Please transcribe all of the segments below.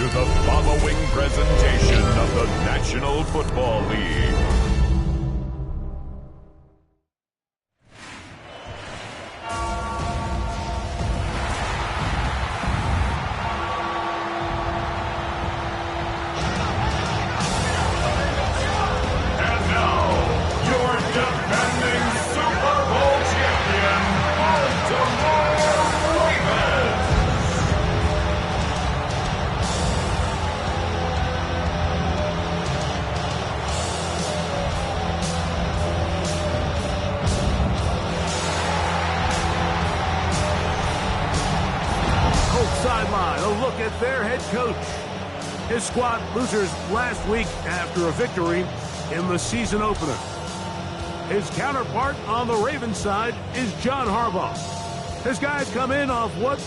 the following presentation of the National Football League. Sideline, a look at their head coach. His squad losers last week after a victory in the season opener. His counterpart on the Ravens side is John Harbaugh. His guys come in off what?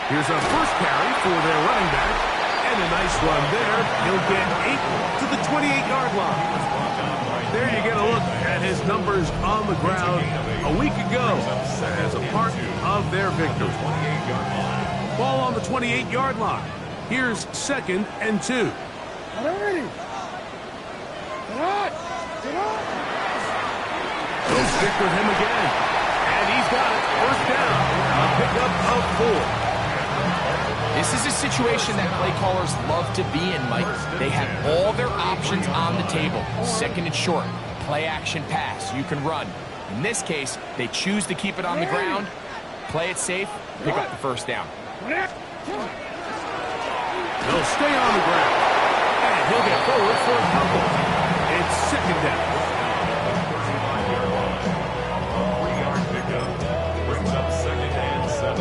Here's a first carry for their running back, and a nice run there. He'll get 8 to the 28-yard line. There you get a look at his numbers on the ground a week ago as a part of their victory. Ball on the 28-yard line. Here's 2nd and 2. They'll stick with him again. And he's got it. First down. A pickup of 4. This is a situation that play callers love to be in, Mike. They have all their options on the table. 2nd and short, play action pass, you can run. In this case, they choose to keep it on the ground, play it safe, pick up the first down. They'll stay on the ground. And he'll get forward for a couple. It's 2nd down. Brings up 2nd and 7.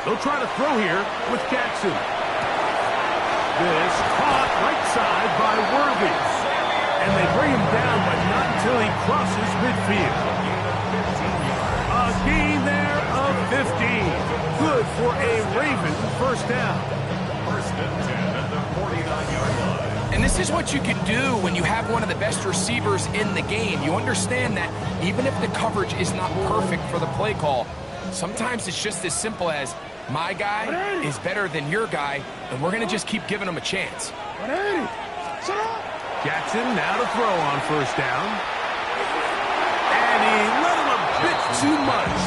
They'll try to throw here with Jackson. This caught right side by Worthy. And they bring him down, but not until he crosses midfield. A gain there of 15. Good for a Raven first down. 1st and 10 at the 49-yard line. And this is what you can do when you have one of the best receivers in the game. You understand that even if the coverage is not perfect for the play call, sometimes it's just as simple as, my guy is better than your guy, and we're going to just keep giving him a chance. Jackson now to throw on first down. And he let him a bit too much.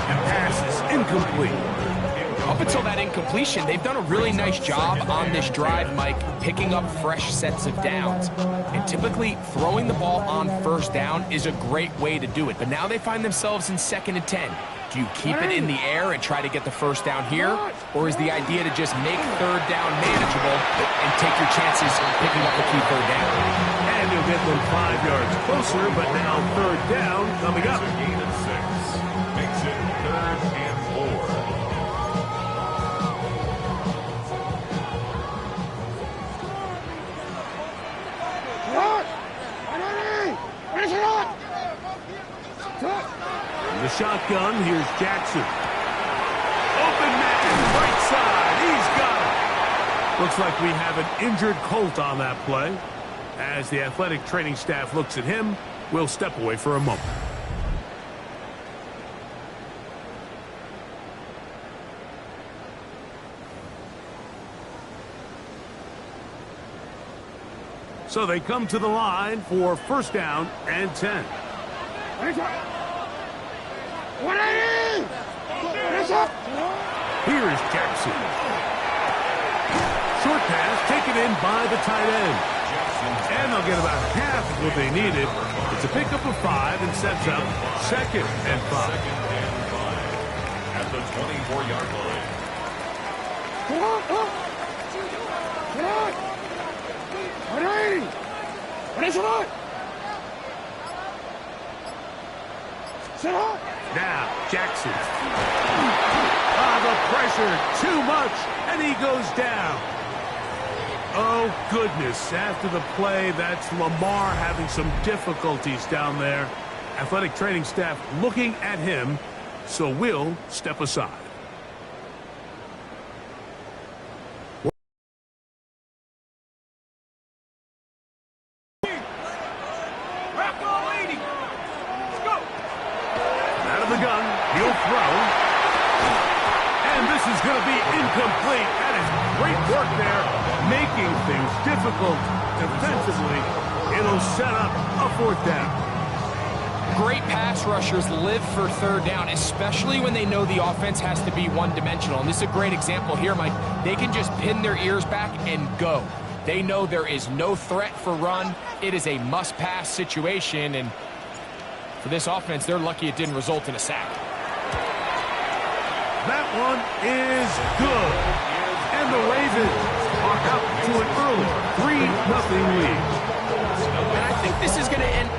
And pass is incomplete. Up until that incompletion, they've done a really nice job on this drive, Mike, picking up fresh sets of downs. And typically, throwing the ball on first down is a great way to do it. But now they find themselves in 2nd and 10. Do you keep it in the air and try to get the first down here? Or is the idea to just make 3rd down manageable and take your chances picking up the key 3rd down? And you'll get them 5 yards closer, but now 3rd down coming up. A gain of 6. Makes it 3rd and 4. The shotgun, here's Jackson. Open man, right side, he's got it. Looks like we have an injured Colt on that play. As the athletic training staff looks at him, we'll step away for a moment. So they come to the line for first down and 10. Here is Jackson. Short pass taken in by the tight end. And they'll get about half of what they needed. It's a pickup of 5 and sets up 2nd and 5. At the 24-yard line. Now, Jackson. Ah, the pressure, too much, and he goes down. Oh, goodness. After the play, that's Lamar having some difficulties down there. Athletic training staff looking at him, so we'll step aside. Out of the gun, he'll throw. And this is going to be incomplete. That is great work there, making things difficult defensively. It'll set up a 4th down. Great pass rushers live for 3rd down, especially when they know the offense has to be one-dimensional. And this is a great example here, Mike. They can just pin their ears back and go. They know there is no threat for run. It is a must-pass situation, and for this offense, they're lucky it didn't result in a sack. That one is good. And the Ravens are out to an early 3-0 lead. And I think this is going to end.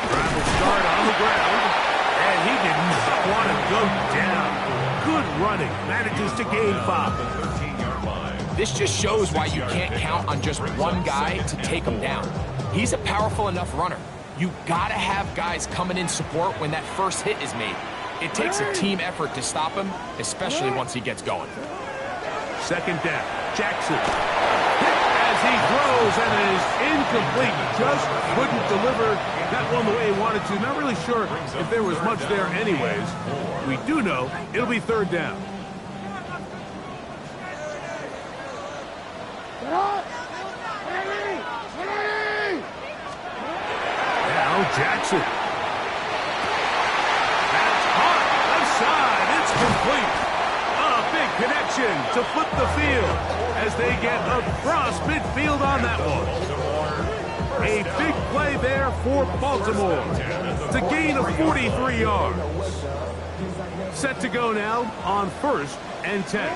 Drive will start on the ground, and he did not want to go down. Good running, manages to gain 5. This just shows why you can't count on just one guy to take him down. He's a powerful enough runner. You gotta have guys coming in support when that first hit is made. It takes a team effort to stop him, especially once he gets going. 2nd down, Jackson. As he throws, and it is incomplete. Just couldn't deliver that one the way he wanted to. Not really sure if there was much there anyways. We do know it'll be 3rd down. Now Jackson. That's hot. Left side. It's complete. A big connection to flip the field as they get across midfield on that one. A big play there for Baltimore. It's a gain of 43 yards. Set to go now on 1st and 10.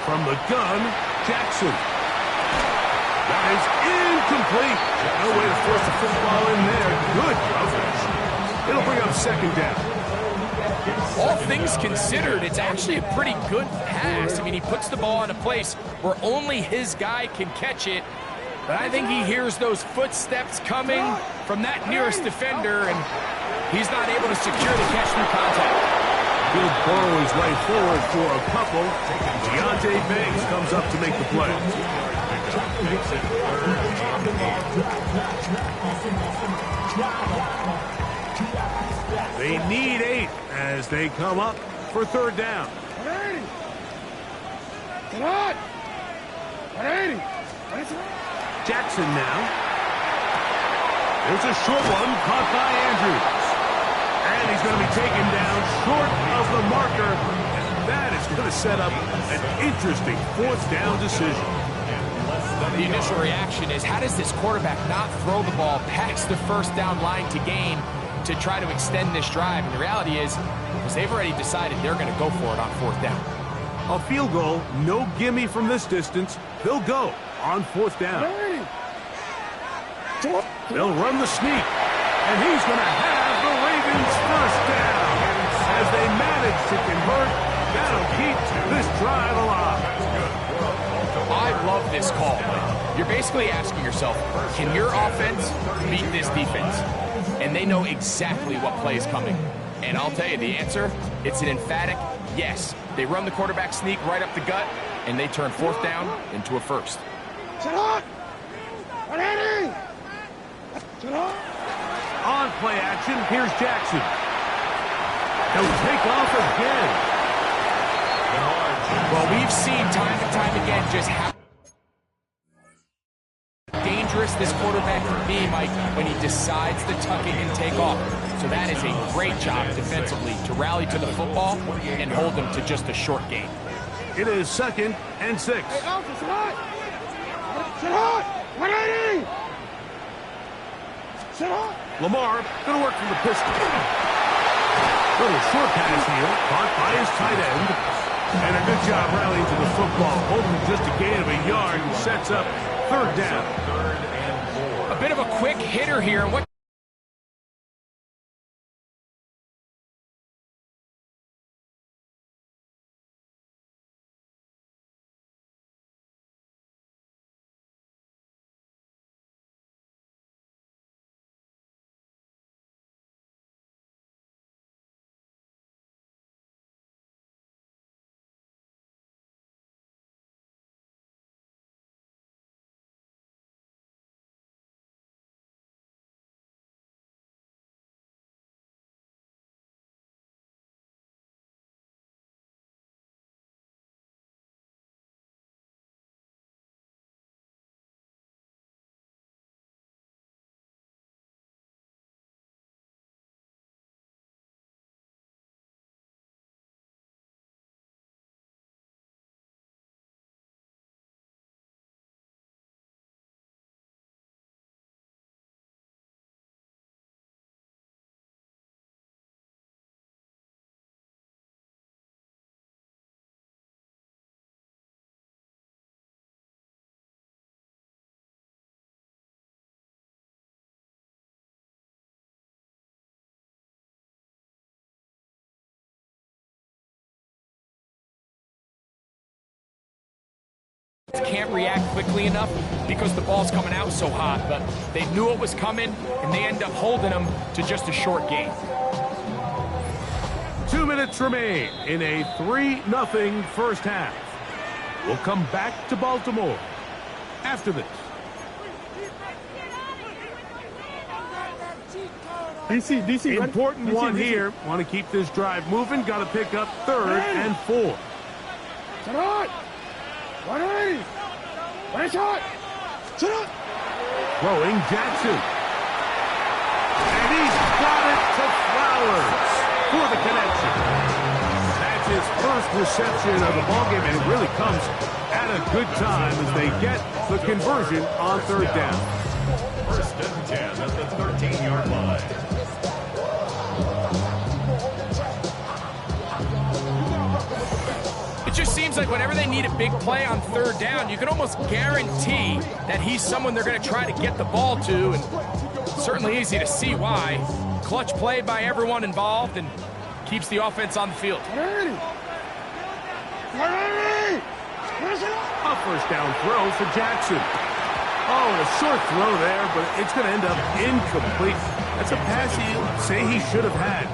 From the gun, Jackson. That is incomplete. No way to force the football in there. Good coverage. It'll bring up 2nd down. All things considered, it's actually a pretty good pass. I mean, he puts the ball in a place where only his guy can catch it. But I think he hears those footsteps coming from that nearest defender, and he's not able to secure the catch through contact. He'll burrow his way forward for a couple. Deontay Banks comes up to make the play. They need 8 as they come up for 3rd down. Jackson now. There's a short one caught by Andrews. And he's going to be taken down short of the marker. And that is going to set up an interesting 4th down decision. The initial reaction is, how does this quarterback not throw the ball past the first down line to gain to try to extend this drive? And the reality is, because they've already decided they're going to go for it on 4th down. A field goal, no gimme from this distance. They'll go on 4th down. They'll run the sneak, and he's going to have the Ravens first down as they manage to convert. That'll keep this drive alive. I love this call. You're basically asking yourself, can your offense beat this defense? And they know exactly what play is coming. And I'll tell you the answer, it's an emphatic yes. They run the quarterback sneak right up the gut, and they turn 4th down into a first. On play action, here's Jackson. He'll take off again. Well, we've seen time and time again just how dangerous this quarterback can be, Mike, when he decides to tuck it and take off. So that is a great job defensively to rally to the football and hold them to just a short gain. It is 2nd and 6. Lamar going to work from the pistol. Little short pass here, caught by his tight end. And a good job rallying to the football, holding just a gain of a yard and sets up 3rd down. A bit of a quick hitter here. What can't react quickly enough because the ball's coming out so hot, but they knew it was coming, and they end up holding them to just a short gain. 2 minutes remain in a 3-0 first half. We'll come back to Baltimore after this. DC, important one here. Want to keep this drive moving. Got to pick up 3rd and 4. Throwing Jackson. And he's got it to Flowers for the connection. That's his first reception of the ballgame, and it really comes at a good time as they get the conversion on 3rd down. 1st and 10 at the 13-yard line. It just seems like whenever they need a big play on 3rd down, you can almost guarantee that he's someone they're going to try to get the ball to, and certainly easy to see why. Clutch play by everyone involved and keeps the offense on the field. A first down throw for Jackson. Oh, and a short throw there, but it's going to end up incomplete. That's a pass he'll say he should have had.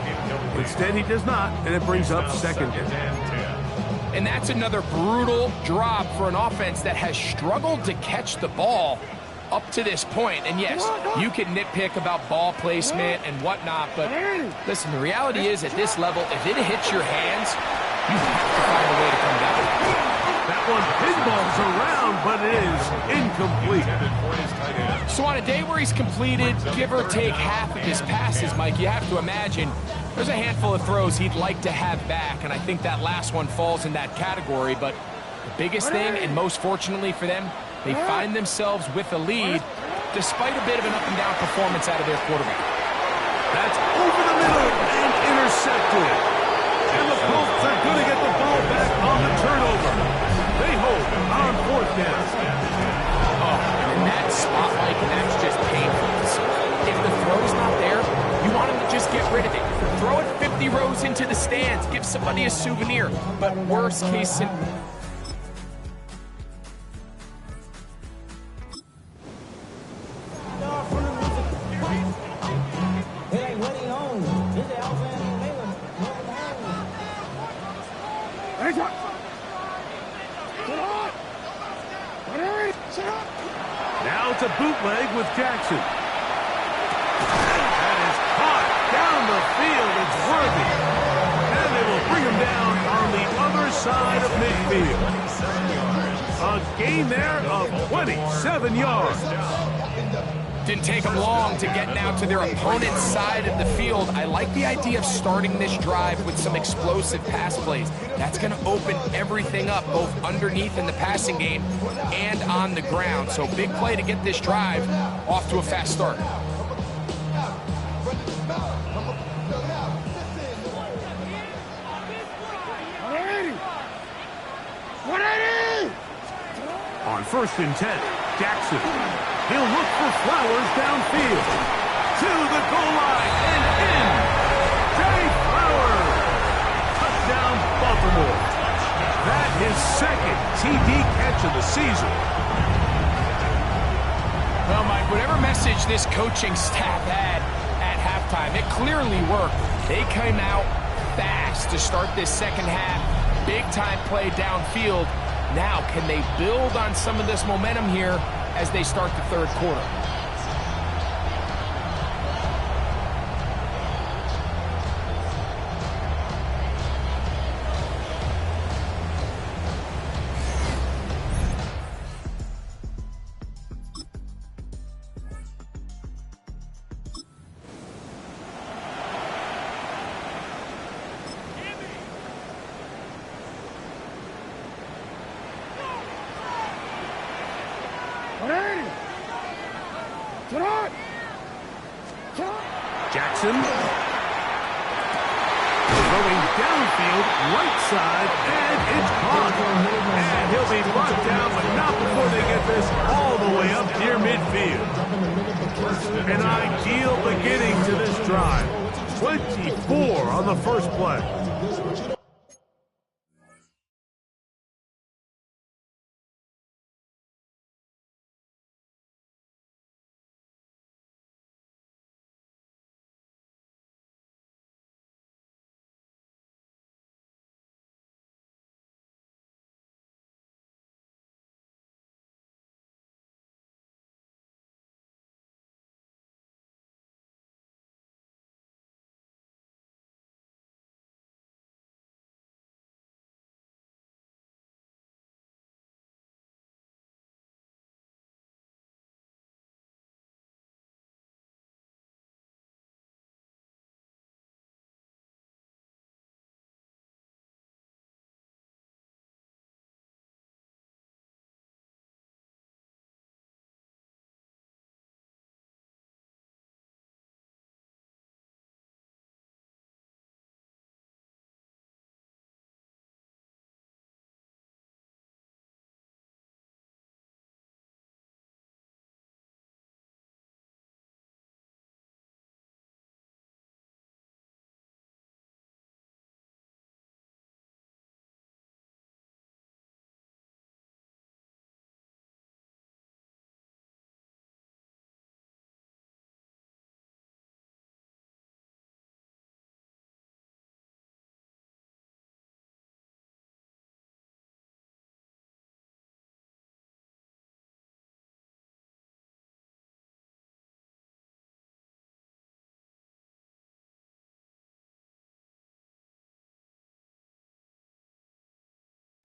Instead, he does not, and it brings up 2nd down. And that's another brutal drop for an offense that has struggled to catch the ball up to this point. And yes, you can nitpick about ball placement and whatnot, but listen, the reality is at this level, if it hits your hands, you have to find a way to come down. That one pinballs around, but it is incomplete. So on a day where he's completed, give or take half of his passes, Mike, you have to imagine there's a handful of throws he'd like to have back, and I think that last one falls in that category. But the biggest thing, and most fortunately for them, They find themselves with a lead despite a bit of an up-and-down performance out of their quarterback. That's over the middle and intercepted. And the Colts are going to get the ball back on the turnover. They hold on 4th down. Oh, and in that spot, Mike, that's just painful to see. If the throw's not there, you want him to just get rid of it. Throw it 50 rows into the stands. Give somebody a souvenir. But worst case scenario. Now it's a bootleg with Jackson. That is caught down the field. It's worthy. And they will bring him down on the other side of midfield. A gain there of 27 yards. Didn't take them long to get now to their opponent's side of the field. I like the idea of starting this drive with some explosive pass plays. That's going to open everything up, both underneath in the passing game and on the ground. So big play to get this drive off to a fast start. On 1st and 10, Jackson. He'll look for Flowers downfield. To the goal line and in. Jay Flowers. Touchdown, Baltimore. That is 2nd TD catch of the season. Well, Mike, whatever message this coaching staff had at halftime, it clearly worked. They came out fast to start this second half. Big-time play downfield. Now, can they build on some of this momentum here as they start the 3rd quarter? Jackson. Throwing downfield, right side, and it's caught. And he'll be brought down, but not before they get this all the way up near midfield. An ideal beginning to this drive. 24 on the first play.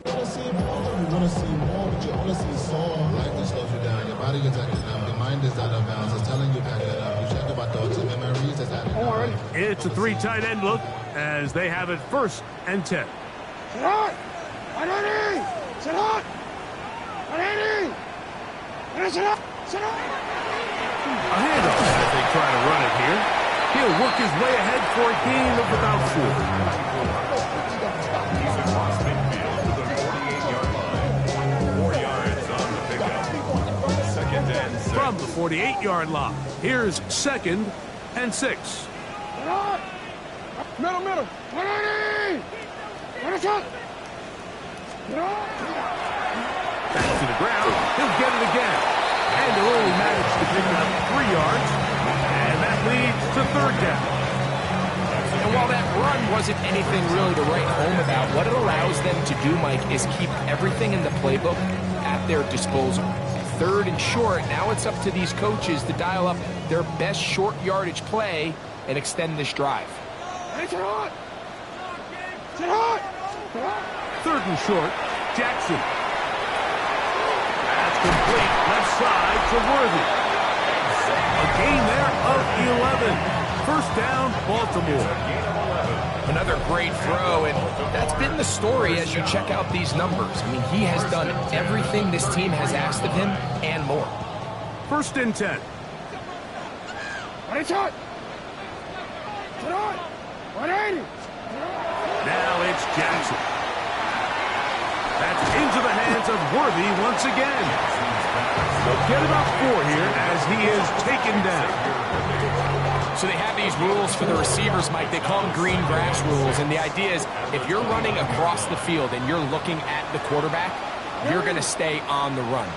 You want to see more, you want to see more, but you only see Saul. Life that slows you down. Your body is acting up. Your mind is out of bounds. It's telling you back it up. You check about thoughts and memories that's happening. It's a 3 tight end look as they have it 1st and 10. A handoff as they try to run it here. He'll work his way ahead for a gain of about 4. From the 48-yard line, here's 2nd and 6. Middle. Back to the ground. He'll get it again. And he'll only manage to pick up 3 yards. And that leads to 3rd down. And while that run wasn't anything really to write home about, what it allows them to do, Mike, is keep everything in the playbook at their disposal. 3rd and short, now it's up to these coaches to dial up their best short yardage play and extend this drive. 3rd and short, Jackson. That's complete, left side to Worthy. A gain there of 11. 1st down, Baltimore. Another great throw, and that's been the story as you check out these numbers. I mean, he has done everything this team has asked of him and more. 1st and 10. Now it's Jackson. That's into the hands of Worthy once again. They'll get about 4 here as he is taken down. So they have these rules for the receivers, Mike. They call them green grass rules, and the idea is if you're running across the field and you're looking at the quarterback, you're going to stay on the run.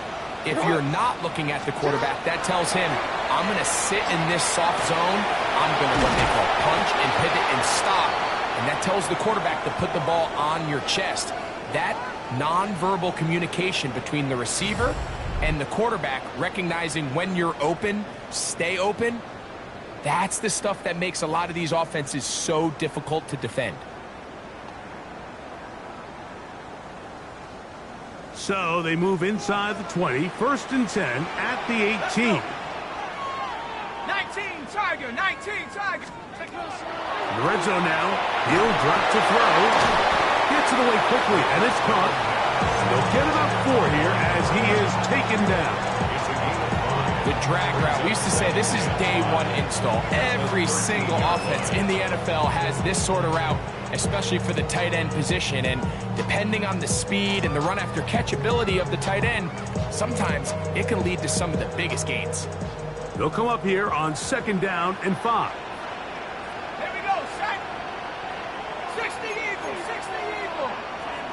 If you're not looking at the quarterback, that tells him, I'm going to sit in this soft zone. I'm going to what they call punch and pivot and stop. And that tells the quarterback to put the ball on your chest. That nonverbal communication between the receiver and the quarterback, recognizing when you're open, stay open, that's the stuff that makes a lot of these offenses so difficult to defend. So they move inside the 20, 1st and 10 at the 18. 19 Tiger. In the red zone now, he'll drop to throw. Gets it away quickly, and it's caught. They'll get about 4 here as he is taken down. The drag route. We used to say this is day 1 install. Every single offense in the NFL has this sort of route, especially for the tight end position. And depending on the speed and the run after catch ability of the tight end, sometimes it can lead to some of the biggest gains. They'll come up here on 2nd down and 5. Here we go, set. 60 Eagle.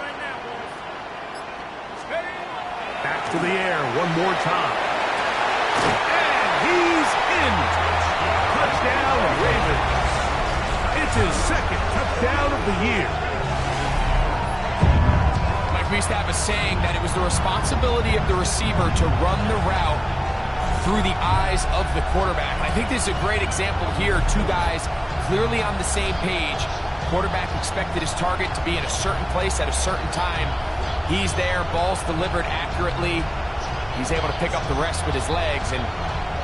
Right now, boys. Steady. Back to the air one more time. And he's in. Touchdown, Ravens. It's his 2nd touchdown of the year. Mike, we used to have a saying that it was the responsibility of the receiver to run the route through the eyes of the quarterback. And I think this is a great example here. 2 guys clearly on the same page. Quarterback expected his target to be in a certain place at a certain time. He's there, ball's delivered accurately. He's able to pick up the rest with his legs, and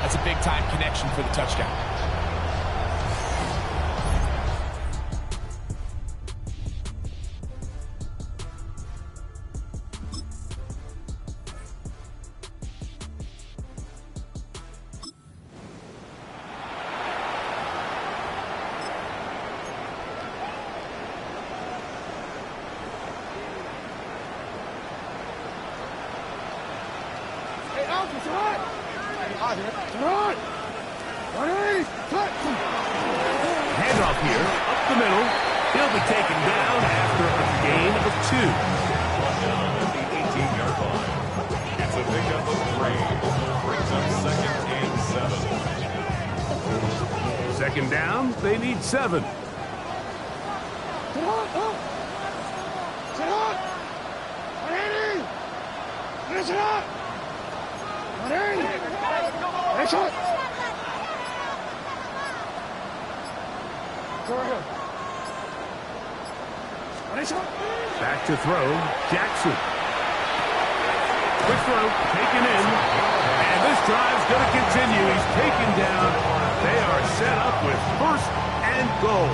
that's a big-time connection for the touchdown. Handoff here, up the middle. He'll be taken down after a gain of 2. The 18-yard line. It's a pickup of 3. Brings up 2nd and 7. 2nd down, they need 7. Back to throw, Jackson. Quick throw, taken in. And this drive's going to continue. He's taken down. They are set up with 1st and goal.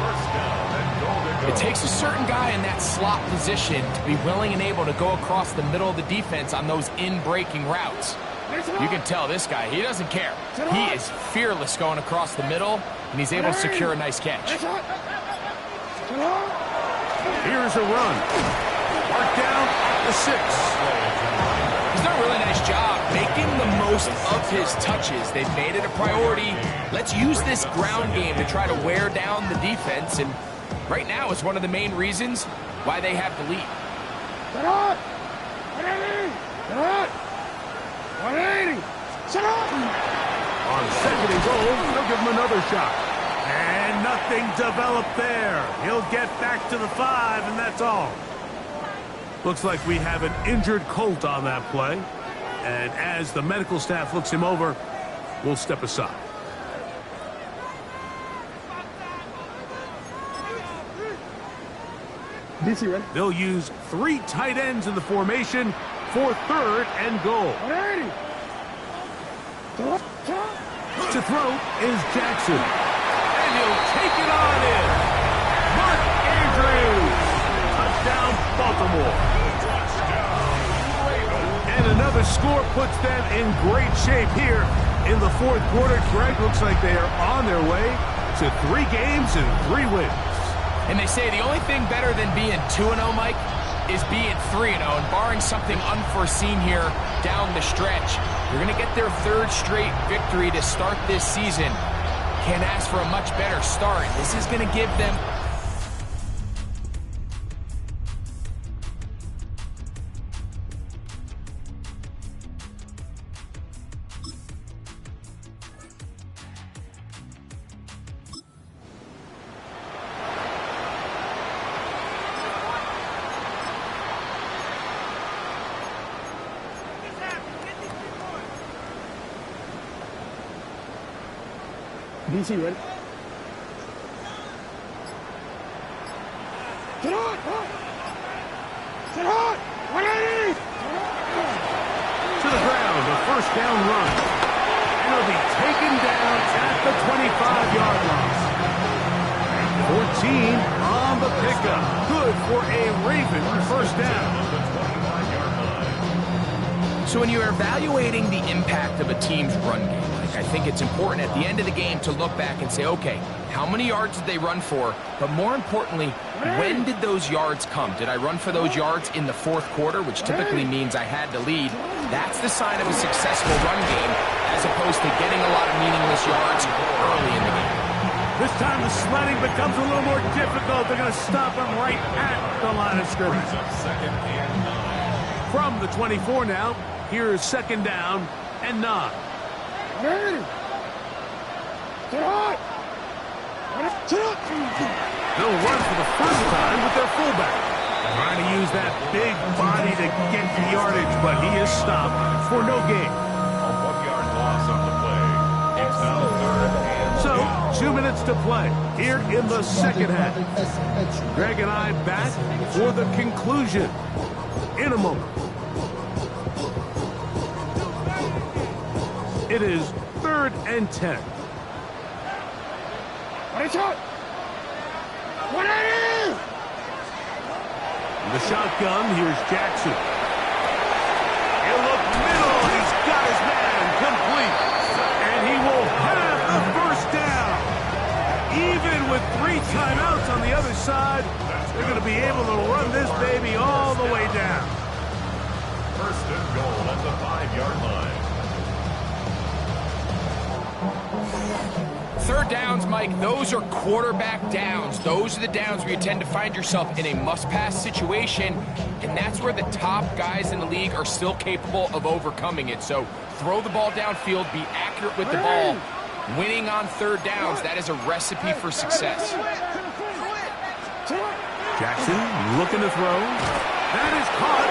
It takes a certain guy in that slot position to be willing and able to go across the middle of the defense on those in-breaking routes. You can tell this guy, he doesn't care. He is fearless going across the middle, and he's able to secure a nice catch. Here's a run. Mark down at the 6. He's done a really nice job making the most of his touches. They've made it a priority. Let's use this ground game to try to wear down the defense, and right now it's one of the main reasons why they have the lead. On 2nd and goal, they'll give him another shot. And nothing developed there. He'll get back to the 5, and that's all. Looks like we have an injured Colt on that play. And as the medical staff looks him over, we'll step aside. DC, ready? They'll use 3 tight ends in the formation for 3rd and goal. To throw is Jackson. And he'll take it on in. Mark Andrews. Touchdown, Baltimore. And another score puts them in great shape here in the 4th quarter. Greg, looks like they are on their way to 3 games and 3 wins. And they say the only thing better than being 2-0, Mike, is being 3-0. And barring something unforeseen here down the stretch, you're going to get their 3rd straight victory to start this season. Can't ask for a much better start. This is going to give them... DC, ready? Get on! Get on! 180! To the ground, a 1st down run. And it'll be taken down at the 25-yard line. 14 on the pickup. Good for a Raven 1st down. So when you're evaluating the impact of a team's run game, I think it's important at the end of the game to look back and say, okay, how many yards did they run for? But more importantly, when did those yards come? Did I run for those yards in the 4th quarter, which typically means I had the lead? That's the sign of a successful run game, as opposed to getting a lot of meaningless yards early in the game. This time the sledding becomes a little more difficult. They're going to stop him right at the line of scrimmage. From the 24 now, here is 2nd down and 9. Get on! They'll run for the 1st time with their fullback. Trying to use that big body to get the yardage, but he is stopped for no gain. A 1-yard loss on the play. It's now 3rd and... So, 2 minutes to play here in the 2nd half. Greg and I back for the conclusion in a moment. It is 3rd and 10. The shotgun, here's Jackson. He'll look middle, he's got his man complete. And he will have the 1st down. Even with 3 timeouts on the other side, they're going to be able to run this baby all the way down. 1st and goal at the 5-yard line. 3rd downs, Mike, those are quarterback downs. Those are the downs where you tend to find yourself in a must-pass situation, and that's where the top guys in the league are still capable of overcoming it. So throw the ball downfield, be accurate with the ball. Winning on 3rd downs, that is a recipe for success. Jackson looking to throw. That is caught.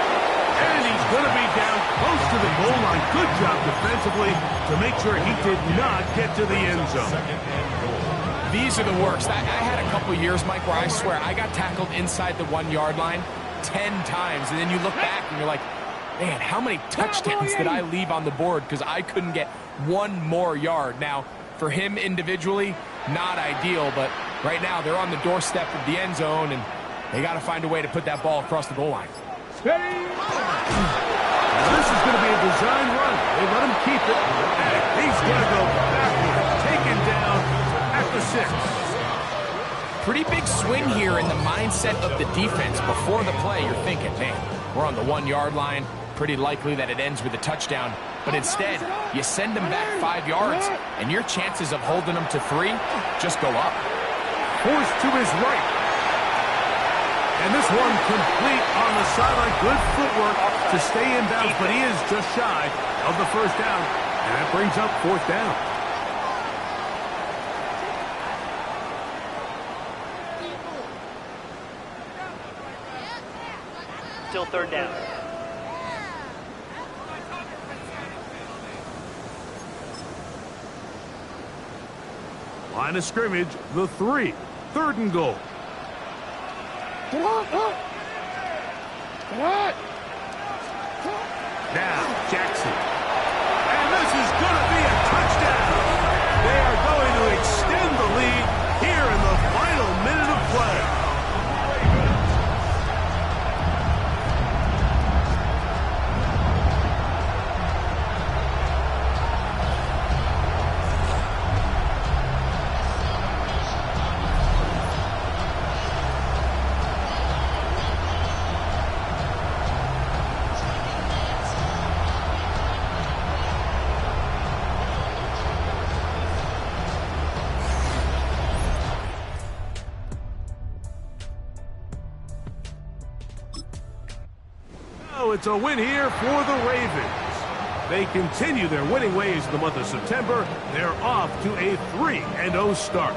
And he's going to be down close to the goal line. Good job defensively to make sure he did not get to the end zone. These are the worst. I had a couple years, Mike, where I swear I got tackled inside the 1-yard line 10 times. And then you look back and you're like, man, how many touchdowns did I leave on the board because I couldn't get 1 more yard? Now, for him individually, not ideal, but right now they're on the doorstep of the end zone, and they got to find a way to put that ball across the goal line. Now this is going to be a design run. They let him keep it, and he's going to go backward, taken down at the 6. Pretty big swing here in the mindset of the defense. Before the play, you're thinking, man, we're on the 1-yard line. Pretty likely that it ends with a touchdown. But instead, you send them back 5 yards, and your chances of holding them to 3 just go up. Forced to his right. And this one complete on the sideline. Good footwork to stay in bounds, but he is just shy of the first down. And that brings up 4th down. Still 3rd down. Line of scrimmage, the 3. 3rd and goal. Get on. Now, Jackson. And this is going to be a touchdown. They are going to extend the lead here in the final minute of play. It's a win here for the Ravens. They continue their winning ways in the month of September. They're off to a 3-0 start.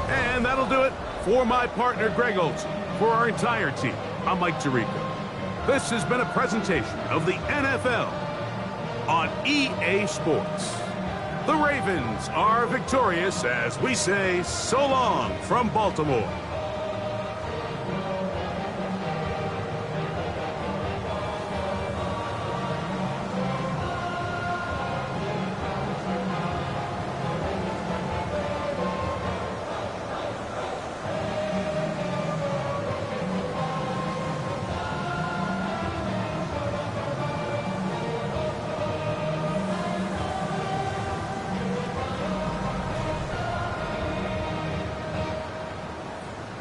And that'll do it for my partner, Greg Olson. For our entire team, I'm Mike Tirico. This has been a presentation of the NFL on EA Sports. The Ravens are victorious as we say so long from Baltimore.